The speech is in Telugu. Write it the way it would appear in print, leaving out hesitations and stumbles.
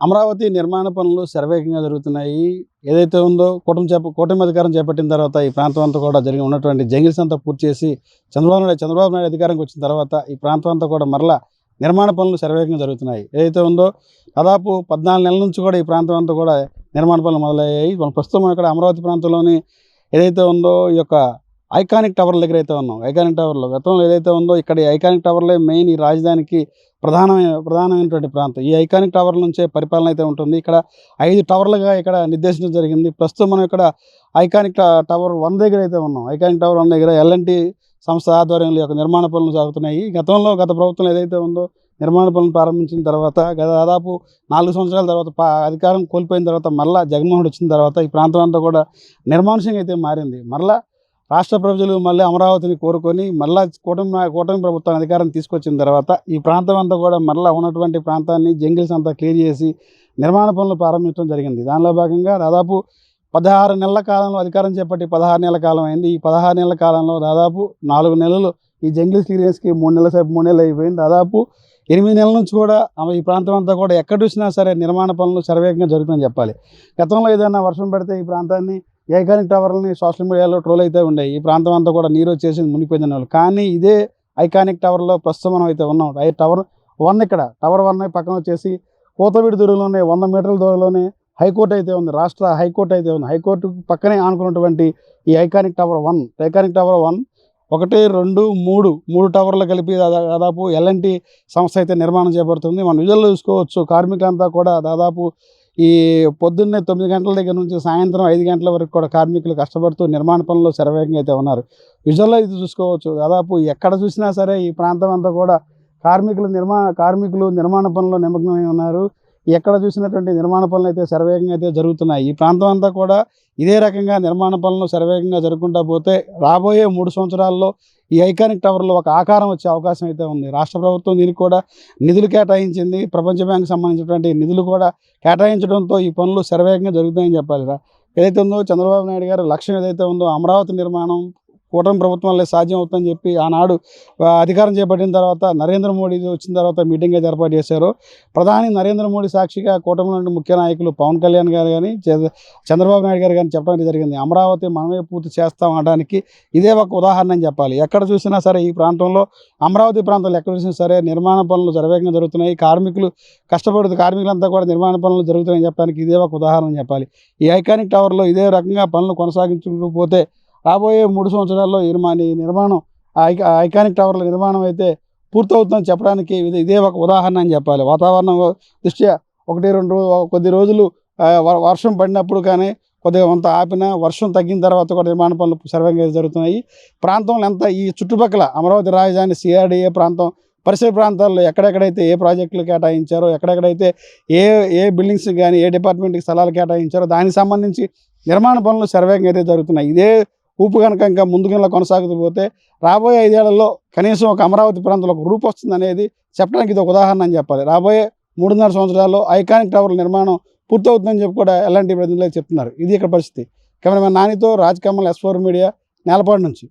అమరావతి నిర్మాణ పనులు శరవేగంగా జరుగుతున్నాయి. ఏదైతే ఉందో కూటమి అధికారం చేపట్టిన తర్వాత ఈ ప్రాంతం అంతా కూడా జరిగి ఉన్నటువంటి జంగిల్స్ అంతా పూర్తి చేసి చంద్రబాబు నాయుడు అధికారంకి వచ్చిన తర్వాత ఈ ప్రాంతం అంతా కూడా మరలా నిర్మాణ పనులు శరవేగంగా జరుగుతున్నాయి. ఏదైతే ఉందో దాదాపు 14 నెలల నుంచి కూడా ఈ ప్రాంతం అంతా కూడా నిర్మాణ పనులు మొదలయ్యాయి. మనం ప్రస్తుతం ఇక్కడ అమరావతి ప్రాంతంలోని ఏదైతే ఉందో ఈ యొక్క ఐకానిక్ టవర్ దగ్గర అయితే ఉన్నాం. ఐకానిక్ టవర్లో గతంలో ఏదైతే ఉందో ఇక్కడ ఈ ఐకానిక్ టవర్లే మెయిన్ ఈ రాజధానికి ప్రధానమైనటువంటి ప్రాంతం. ఈ ఐకానిక్ టవర్ నుంచే పరిపాలన అయితే ఉంటుంది. ఇక్కడ 5 టవర్లుగా ఇక్కడ నిర్దేశించడం జరిగింది. ప్రస్తుతం మనం ఇక్కడ ఐకానిక్ టవర్ 1 దగ్గర అయితే ఉన్నాం. ఐకానిక్ టవర్ 1 దగ్గర L&T సంస్థ ఆధ్వర్యంలో యొక్క నిర్మాణ పనులు సాగుతున్నాయి. గత ప్రభుత్వం ఏదైతే ఉందో నిర్మాణ పనులు ప్రారంభించిన తర్వాత దాదాపు 4 సంవత్సరాల తర్వాత అధికారం కోల్పోయిన తర్వాత మళ్ళా జగన్మోహన్ రెడ్డి వచ్చిన తర్వాత ఈ ప్రాంతం అంతా కూడా నిర్మానుష్యంగా అయితే మారింది. మరలా రాష్ట్ర ప్రజలు మళ్ళీ అమరావతిని కోరుకొని మళ్ళా కూటమి ప్రభుత్వం అధికారం తీసుకొచ్చిన తర్వాత ఈ ప్రాంతం అంతా కూడా మళ్ళీ ఉన్నటువంటి ప్రాంతాన్ని జంగిల్స్ అంతా క్లియర్ చేసి నిర్మాణ పనులు ప్రారంభించడం జరిగింది. దానిలో భాగంగా దాదాపు 16 నెలల కాలంలో అధికారం చేపట్టి 16 నెలల కాలం అయింది. ఈ 16 నెలల కాలంలో దాదాపు 4 నెలలు ఈ జంగిల్స్ క్లియరెన్స్కి 3 నెలలు అయిపోయింది. దాదాపు 8 నెలల నుంచి కూడా ఈ ప్రాంతం అంతా కూడా ఎక్కడ చూసినా సరే నిర్మాణ పనులు శరవేగంగా జరుగుతుందని చెప్పాలి. గతంలో ఏదైనా వర్షం పడితే ఈ ప్రాంతాన్ని ఐకానిక్ టవర్లని సోషల్ మీడియాలో ట్రోల్ అయితే ఉండేవి. ఈ ప్రాంతం అంతా కూడా నీరు వచ్చేసి మునిగిపోయిందని వాళ్ళు. కానీ ఇదే ఐకానిక్ టవర్లో ప్రస్తుతం మనం అయితే ఉన్నాం. టవర్ 1 ఇక్కడ టవర్ 1 పక్కన వచ్చేసి కోతవీడి దూరంలోనే 100 మీటర్ల దూరంలోనే హైకోర్టు అయితే ఉంది. రాష్ట్ర హైకోర్టు అయితే ఉంది. హైకోర్టు పక్కనే ఆనుకున్నటువంటి ఈ ఐకానిక్ టవర్ 1 1 2 3 టవర్లు కలిపి దాదాపు L&T సంస్థ అయితే నిర్మాణం చేపడుతుంది. మనం విజువల్లో చూసుకోవచ్చు. కార్మికులంతా కూడా దాదాపు ఈ పొద్దున్నే 9 గంటల దగ్గర నుంచి సాయంత్రం 5 గంటల వరకు కూడా కార్మికులు కష్టపడుతూ నిర్మాణ పనుల్లో శరవేగంగా అయితే ఉన్నారు. విజువల్లో ఇది చూసుకోవచ్చు. దాదాపు ఎక్కడ చూసినా సరే ఈ ప్రాంతం అంతా కూడా కార్మికులు నిర్మాణ పనుల్లో నిమగ్నమై ఉన్నారు. ఎక్కడ చూసినటువంటి నిర్మాణ పనులు అయితే శరవేగంగా అయితే జరుగుతున్నాయి. ఈ ప్రాంతం అంతా కూడా ఇదే రకంగా నిర్మాణ పనులు శరవేగంగా జరుగుకుంటా పోతే రాబోయే 3 సంవత్సరాల్లో ఈ ఐకానిక్ టవర్లో ఒక ఆకారం వచ్చే అవకాశం అయితే ఉంది. రాష్ట్ర ప్రభుత్వం దీనికి కూడా నిధులు కేటాయించింది. ప్రపంచ బ్యాంకు సంబంధించినటువంటి నిధులు కూడా కేటాయించడంతో ఈ పనులు శరవేగంగా జరుగుతాయని చెప్పాలి. ఏదైతే ఉందో చంద్రబాబు నాయుడు గారి లక్ష్యం ఏదైతే ఉందో అమరావతి నిర్మాణం కూటమి ప్రభుత్వం వల్లే సాధ్యం అవుతుందని చెప్పి ఆనాడు అధికారం చేపట్టిన తర్వాత నరేంద్ర మోడీ వచ్చిన తర్వాత మీటింగ్ అయితే ఏర్పాటు చేశారు. ప్రధాని నరేంద్ర మోడీ సాక్షిగా కూటమి నుండి ముఖ్య నాయకులు పవన్ కళ్యాణ్ గారు కానీ చంద్రబాబు నాయుడు గారు కానీ చెప్పడం జరిగింది. అమరావతి మనమే పూర్తి చేస్తాం అనడానికి ఇదే ఒక ఉదాహరణ అని చెప్పాలి. ఎక్కడ చూసినా సరే ఈ ప్రాంతంలో అమరావతి ప్రాంతంలో ఎక్కడ చూసినా సరే నిర్మాణ పనులు శరవేగంగా జరుగుతున్నాయి. కార్మికులంతా కూడా నిర్మాణ పనులు జరుగుతున్నాయని చెప్పడానికి ఇదే ఒక ఉదాహరణ అని చెప్పాలి. ఈ ఐకానిక్ టవర్లో ఇదే రకంగా పనులు కొనసాగించకపోతే రాబోయే 3 సంవత్సరాల్లో నిర్మాణం ఐకానిక్ టవర్ల నిర్మాణం అయితే పూర్తవుతుందని చెప్పడానికి ఇదే ఒక ఉదాహరణ అని చెప్పాలి. వాతావరణం దృష్ట్యా కొద్ది రోజులు వర్షం పడినప్పుడు కానీ కొద్దిగా కొంత ఆపినా వర్షం తగ్గిన తర్వాత కూడా నిర్మాణ పనులు శరవేగంగా జరుగుతున్నాయి. ప్రాంతంలో ఎంత ఈ చుట్టుపక్కల అమరావతి రాజధాని CRDA ప్రాంతం పరిసర ప్రాంతాల్లో ఎక్కడెక్కడైతే ఏ ప్రాజెక్టులు కేటాయించారో ఎక్కడెక్కడైతే ఏ బిల్డింగ్స్ కానీ ఏ డిపార్ట్మెంట్కి స్థలాలు కేటాయించారో దానికి సంబంధించి నిర్మాణ పనులు శరవేగంగా అయితే జరుగుతున్నాయి. ఇదే ఊపు కనుక ఇంకా ముందుకు కొనసాగుతూ పోతే రాబోయే 5 ఏళ్లలో కనీసం ఒక అమరావతి ప్రాంతంలో ఒక రూపు వస్తుంది అనేది చెప్పడానికి ఇది ఒక ఉదాహరణ అని చెప్పాలి. రాబోయే 3.5 సంవత్సరాల్లో ఐకానిక్ టవర్ల నిర్మాణం పూర్తవుతుందని చెప్పి కూడా L&T ప్రతినిధులు చెప్తున్నారు. ఇది ఇక్కడ పరిస్థితి. కెమెరామెన్ నానితో రాజ్ కమల్, S4 మీడియా, నేలపాడు నుంచి.